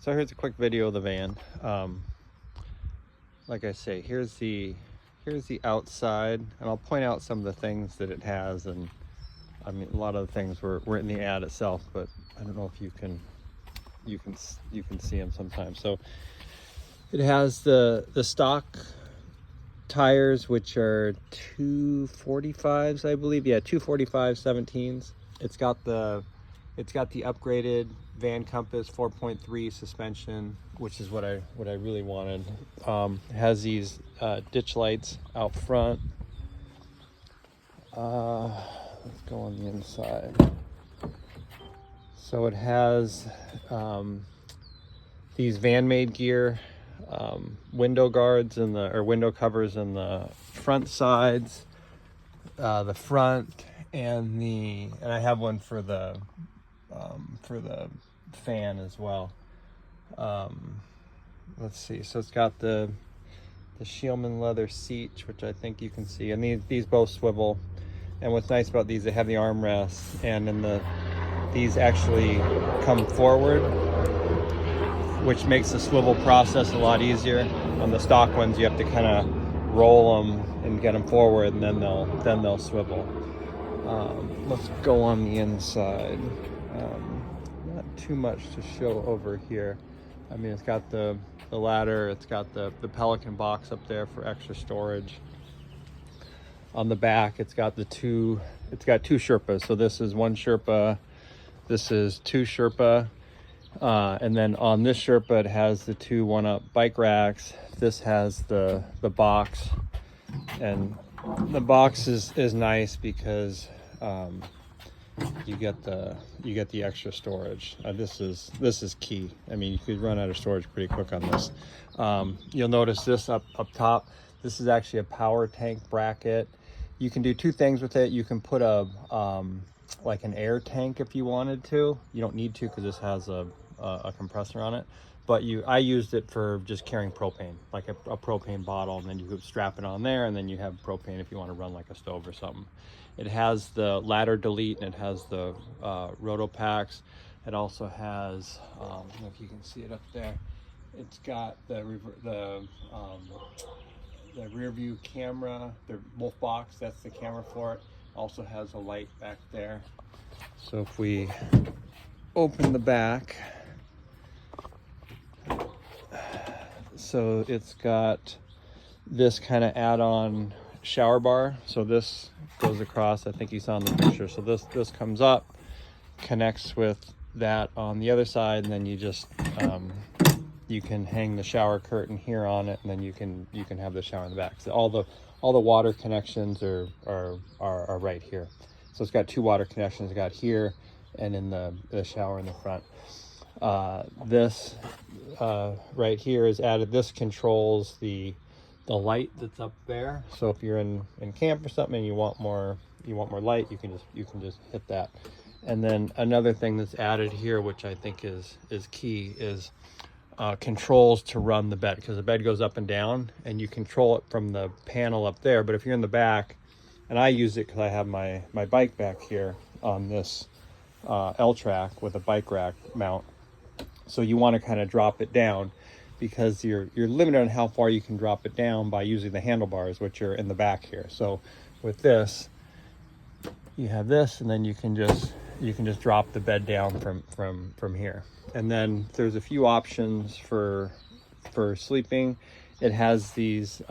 So here's a quick video of the van. Like I say, here's the outside, and I'll point out some of the things that it has. And I mean, a lot of the things were in the ad itself, but I don't know if you can see them sometimes. So it has the stock tires, which are 245s, I believe. Yeah, 245 17s. It's got the upgraded Van Compass 4.3 suspension, which is what I really wanted. It has these ditch lights out front. Let's go on the inside. So it has these van-made gear window guards or window covers in the front sides, the front, and I have one for the fan as well. Let's see. So it's got the Shieldman leather seats, which I think you can see, and these both swivel. And what's nice about these, they have the armrests, and then these actually come forward, which makes the swivel process a lot easier. On the stock ones, you have to kind of roll them and get them forward, and then they'll swivel. Let's go on the inside. Not too much to show over here. I mean, it's got the ladder, it's got the Pelican box up there for extra storage. On the back, it's got two Sherpas. So this is one Sherpa, this is two Sherpa. And then on this Sherpa, it has the two one-up bike racks. This has the box, and the box is nice because you get the extra storage. This is key. I mean, you could run out of storage pretty quick on this. You'll notice this up top. This is actually a power tank bracket. You can do two things with it. You can put like an air tank if you wanted to. You don't need to because this has a compressor on it. But I used it for just carrying propane, like a propane bottle, and then you could strap it on there, and then you have propane if you want to run like a stove or something. It has the ladder delete, and it has the roto packs. It also has, I don't know if you can see it up there. It's got the rear view camera, the wolf box, that's the camera for it. Also has a light back there. So if we open the back, so it's got this kind of add-on shower bar. So this goes across, I think you saw in the picture. So this comes up, connects with that on the other side, and then you just you can hang the shower curtain here on it, and then you can have the shower in the back. So all the water connections are right here. So it's got two water connections. It's got here and in the shower in the front. This right here is added. This controls the light that's up there. So if you're in camp or something and you want more light, you can just hit that. And then another thing that's added here, which I think is key, is controls to run the bed, because the bed goes up and down, and you control it from the panel up there. But if you're in the back, and I use it because I have my bike back here on this L-track with a bike rack mount. So you want to kind of drop it down, because you're limited on how far you can drop it down by using the handlebars, which are in the back here. So with this, you have this, and then you can just drop the bed down from here. And then there's a few options for sleeping. It has these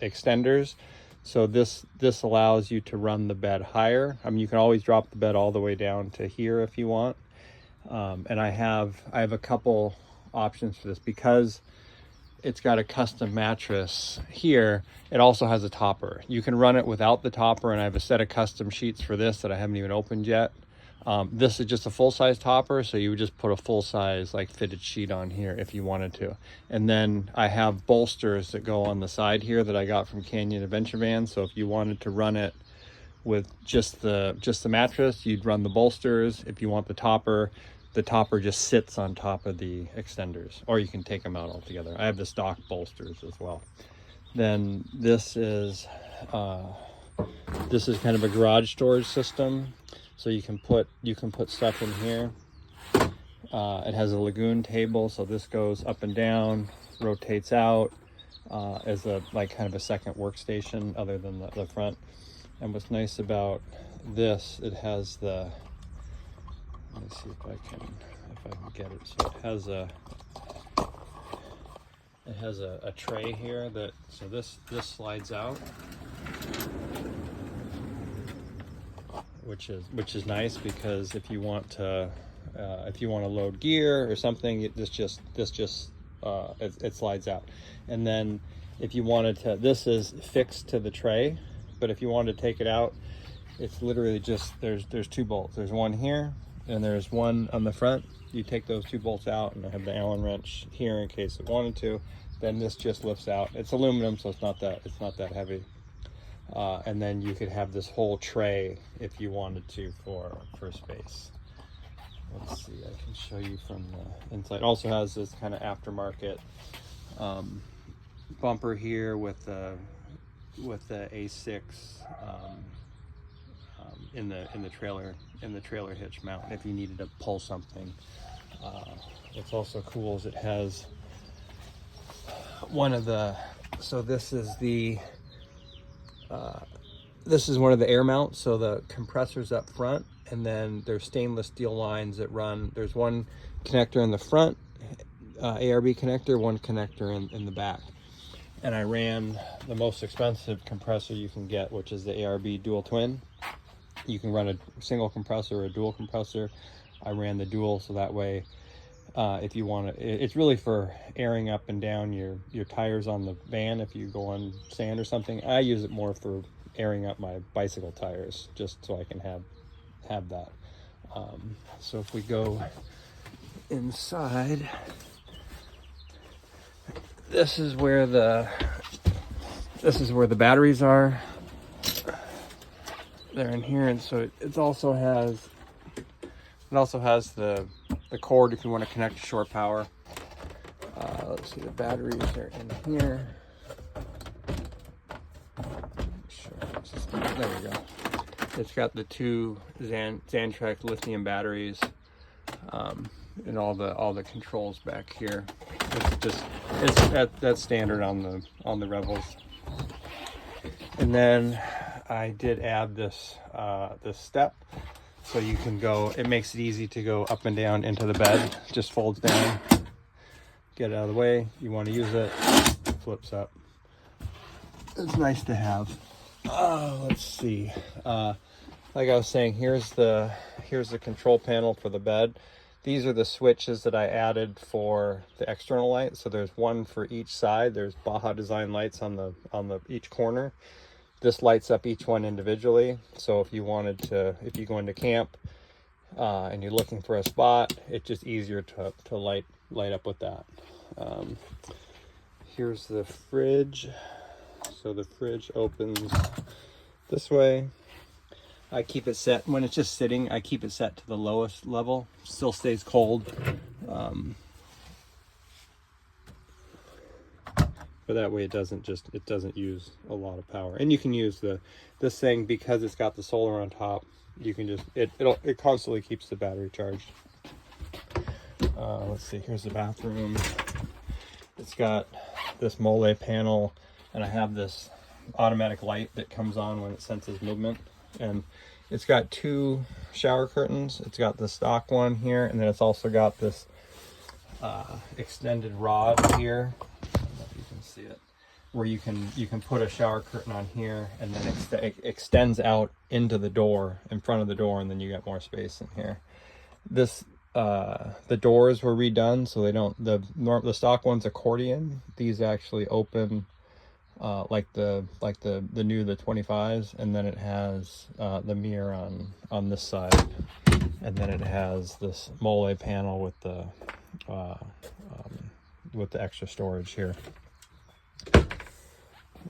extenders. So this allows you to run the bed higher. I mean, you can always drop the bed all the way down to here if you want. And I have a couple options for this, because it's got a custom mattress here. It also has a topper. You can run it without the topper, and I have a set of custom sheets for this that I haven't even opened yet. This is just a full-size topper, so you would just put a full-size like fitted sheet on here if you wanted to. And then I have bolsters that go on the side here that I got from Canyon Adventure Van. So if you wanted to run it with just the mattress, you'd run the bolsters. If you want the topper just sits on top of the extenders, or you can take them out altogether. I have the stock bolsters as well. Then this is kind of a garage storage system. So you can put stuff in here. It has a lagoon table, so this goes up and down, rotates out as a like kind of a second workstation other than the front. And what's nice about this, it has the, let me see if I can get it. So it has a tray here that, so this slides out, which is nice, because if you want to load gear or something, it slides out. And then if you wanted to, this is fixed to the tray, but if you wanted to take it out, it's literally just, there's two bolts. There's one here and there's one on the front. You take those two bolts out, and I have the Allen wrench here in case it wanted to. Then this just lifts out. It's aluminum, so it's not that heavy. And then you could have this whole tray if you wanted to for space. Let's see, I can show you from the inside. It also has this kind of aftermarket bumper here with the A6 in the trailer hitch mount if you needed to pull something. What's also cool is it has one of the, so this is one of the air mounts, so the compressor's up front, and then there's stainless steel lines that run. There's one connector in the front, ARB connector, one connector in the back. And I ran the most expensive compressor you can get, which is the ARB dual twin. You can run a single compressor or a dual compressor. I ran the dual, so that way if you want to, it's really for airing up and down your tires on the van if you go on sand or something. I use it more for airing up my bicycle tires, just so I can have that. So if we go inside, this is where the batteries are. They're in here, and so it also has the cord if you want to connect to shore power. Let's see, the batteries are in here. There we go. It's got the two Xantrex lithium batteries, and all the controls back here. That's standard on the Revels. And then I did add this step, so you can go. It makes it easy to go up and down into the bed. Just folds down, get it out of the way. You want to use it, flips up. It's nice to have. Let's see. Like I was saying, here's the control panel for the bed. These are the switches that I added for the external light. So there's one for each side. There's Baja Design lights on the each corner. This lights up each one individually. So if you go into camp and you're looking for a spot, it's just easier to light up with that. Here's the fridge. So the fridge opens this way. I keep it set, when it's just sitting, I keep it set to the lowest level. Still stays cold. But that way it doesn't use a lot of power. And you can use this thing, because it's got the solar on top, you can just, it constantly keeps the battery charged. Let's see, here's the bathroom. It's got this mole panel, and I have this automatic light that comes on when it senses movement. And it's got two shower curtains. It's got the stock one here, and then it's also got this extended rod here. I don't know if you can see it, where you can put a shower curtain on here, and then it extends out into the door, in front of the door, and then you get more space in here. This the doors were redone, so they don't, the stock one's accordion. These actually open like the new 25s, and then it has the mirror on this side, and then it has this mole panel with the extra storage here.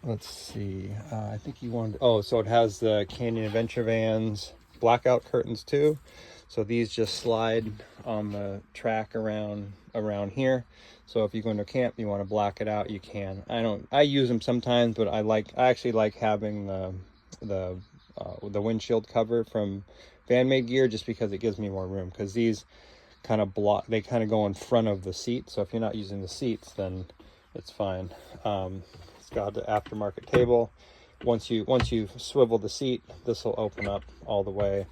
Let's see, I think you wanted, so it has the Canyon Adventure Vans blackout curtains too. So these just slide on the track around here. So if you go into camp, you want to black it out, you can. I use them sometimes, but I actually like having the windshield cover from Van Made Gear, just because it gives me more room. Because these kind of block, they kind of go in front of the seat. So if you're not using the seats, then it's fine. It's got the aftermarket table. Once you swivel the seat, this will open up all the way.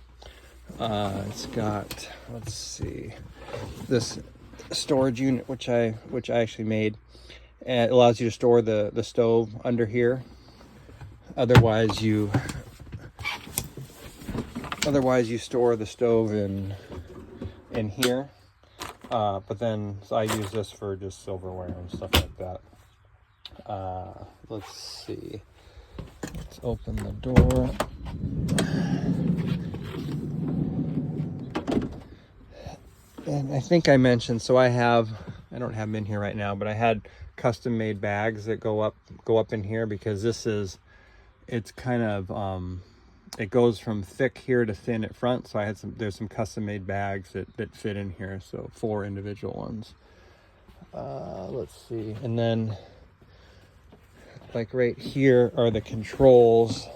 It's got, let's see, this storage unit which I actually made, and it allows you to store the stove under here. Otherwise you store the stove in here. But then so I use this for just silverware and stuff like that. Let's see. Let's open the door. And I think I mentioned, so I don't have them in here right now, but I had custom made bags that go up in here, because it's kind of, it goes from thick here to thin at front. So there's some custom made bags that fit in here. So 4 individual ones. Let's see. And then like right here are the controls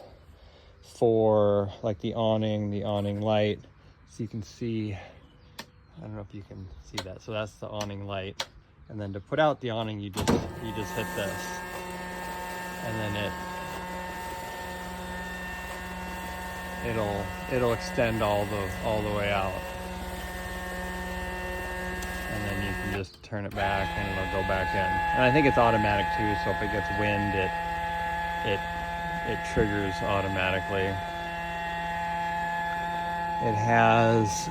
for like the awning light. So you can see, I don't know if you can see that. So that's the awning light. And then to put out the awning, you just hit this, and then it'll extend all the way out. And then you can just turn it back and it'll go back in. And I think it's automatic too, so if it gets wind, it triggers automatically. It has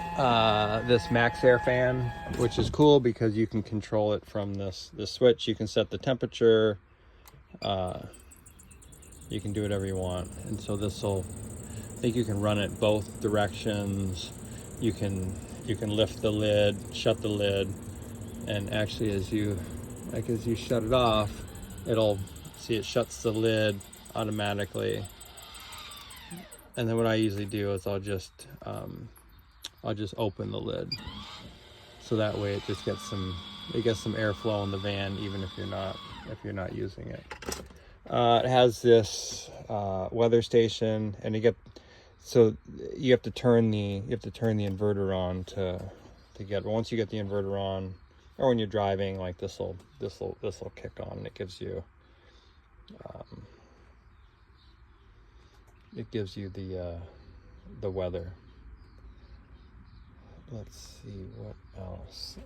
this max air fan, which is cool because you can control it from this switch. You can set the temperature. You can do whatever you want. And so I think you can run it both directions. You can lift the lid, shut the lid, and actually as you shut it off, it shuts the lid automatically. And then what I usually do is I'll just open the lid, so that way it just gets some airflow in the van, even if you're not using it. It has this weather station, and so you have to turn the inverter on to get. But once you get the inverter on, or when you're driving, like this will kick on, and it gives you the weather. Let's see what else.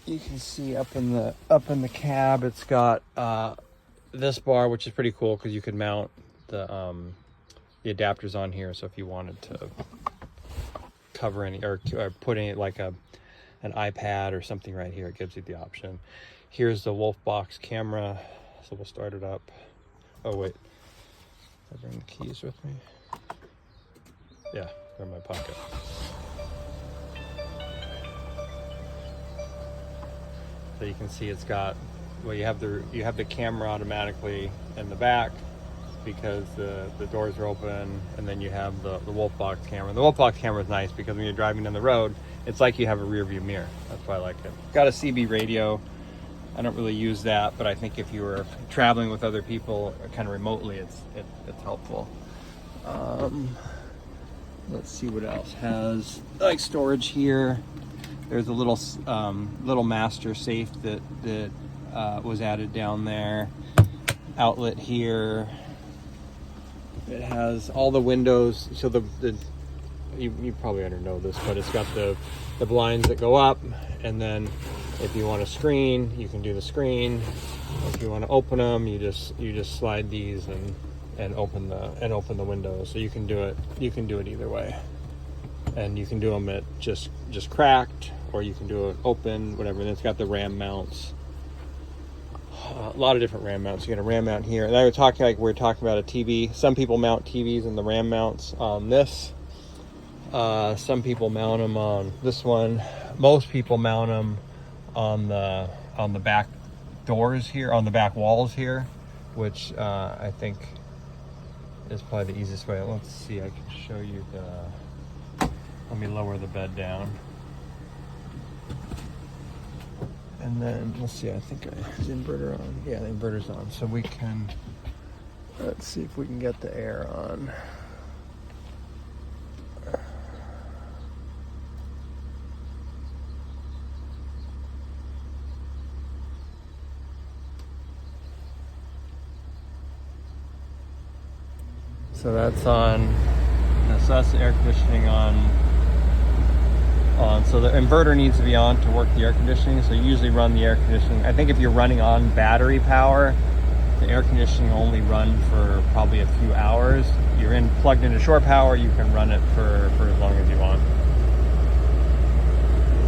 You can see up in the cab, it's got this bar, which is pretty cool because you could mount the adapters on here. So if you wanted to cover any or put any like an iPad or something right here, it gives you the option. Here's the Wolf Box camera, so we'll start it up. Oh wait, I bring the keys with me. Yeah, they're in my pocket. So you can see it's got, well, you have the camera automatically in the back because the doors are open, and then you have the Wolf Box camera. The Wolf Box camera is nice because when you're driving down the road, it's like you have a rear view mirror. That's why I like it. Got a CB radio. I don't really use that, but I think if you were traveling with other people kind of remotely, it's helpful. Let's see what else has like storage here. There's a little master safe that was added down there. Outlet here. It has all the windows. So you probably already know this, but it's got the blinds that go up, and then if you want a screen, you can do the screen. If you want to open them, you just slide these and open the windows. So you can do it either way. And you can do them at just cracked, or you can do it open, whatever. And it's got the RAM mounts, a lot of different RAM mounts. You got a RAM mount here, and we're talking about a TV. Some people mount TVs in the RAM mounts on this. Some people mount them on this one. Most people mount them on the back doors here, on the back walls here, which I think is probably the easiest way. Let's see, I can show you let me lower the bed down. And then, let's see, I think is the inverter on? Yeah, the inverter's on. So let's see if we can get the air on. So that's on. So that's the air conditioning on. So the inverter needs to be on to work the air conditioning. So you usually run the air conditioning. I think if you're running on battery power, the air conditioning will only run for probably a few hours. You're plugged into shore power, you can run it for as long as you want.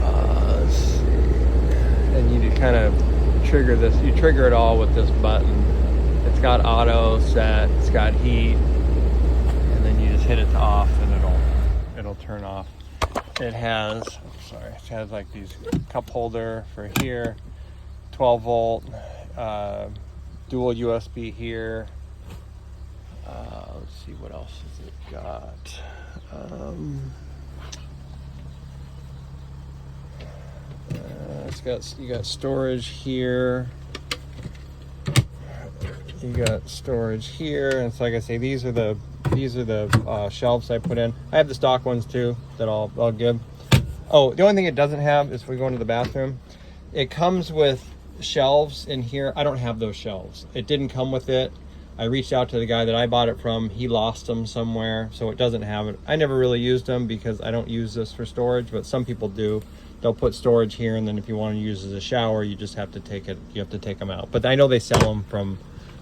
Let's see. And you kind of trigger this. You trigger it all with this button. It's got auto set. It's got heat, and then you just hit it to off, and it'll turn off. It has, it has like these cup holder for here, 12 volt, dual USB here. Let's see, what else has it got? You got storage here. You got storage here, and so like I say, these are the shelves I put in. I have the stock ones too that I'll give. Oh, the only thing it doesn't have is if we go into the bathroom, it comes with shelves in here. I don't have those shelves. It didn't come with it. I reached out to the guy that I bought it from. He lost them somewhere, so it doesn't have it. I never really used them because I don't use this for storage, but some people do. They'll put storage here, and then if you want to use it as a shower, you just have to take it. You have to take them out. But I know they sell them from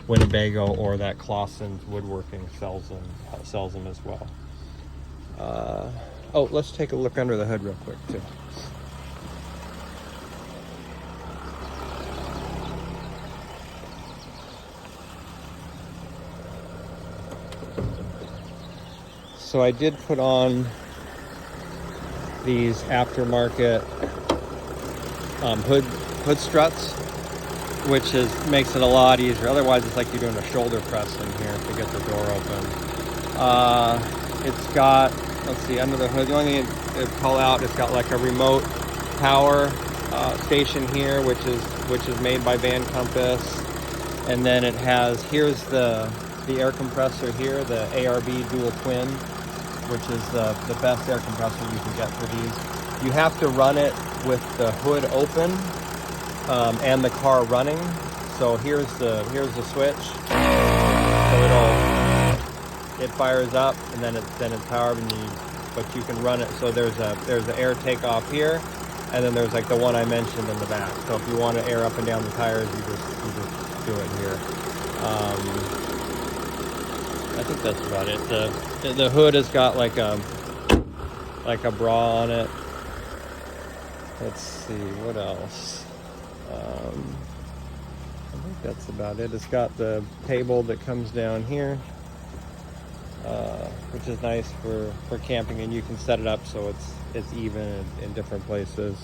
Winnebago, or that Clausen's Woodworking sells them as well. Oh, let's take a look under the hood real quick too. So I did put on these aftermarket hood struts, which makes it a lot easier. Otherwise, it's like you're doing a shoulder press in here to get the door open. It's got, let's see, under the hood, the only thing it call out, it's got like a remote power station here, which is made by Van Compass. And then it has, here's the air compressor here, the ARB dual twin, which is the best air compressor you can get for these. You have to run it with the hood open and the car running. So here's the switch. So it fires up, and then it's powered, but you can run it. So there's an air takeoff here, and then there's like the one I mentioned in the back. So if you want to air up and down the tires, you just do it here. I think that's about it. The hood has got like a bra on it. Let's see, what else? I think that's about it. It's got the table that comes down here, which is nice for camping, and you can set it up so it's even in different places.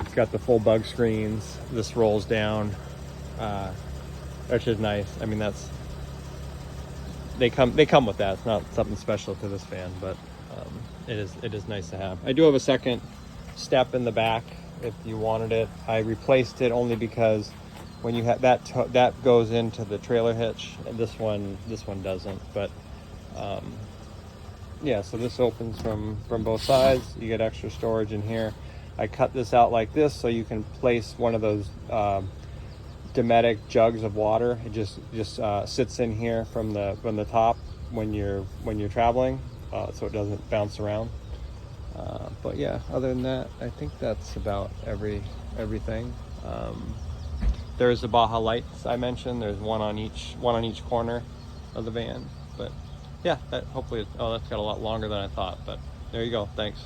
It's got the full bug screens. This rolls down, which is nice. I mean, they come with that. It's not something special to this van, but it is nice to have. I do have a second step in the back if you wanted it. I replaced it only because when you have that goes into the trailer hitch, and this one doesn't. But yeah, so this opens from both sides. You get extra storage in here. I cut this out like this so you can place one of those Dometic jugs of water. It just sits in here from the top when you're traveling, so it doesn't bounce around. But yeah, other than that, I think that's about everything. There's the Baja lights I mentioned. There's one on each corner of the van. But yeah, hopefully that's got a lot longer than I thought. But there you go. Thanks.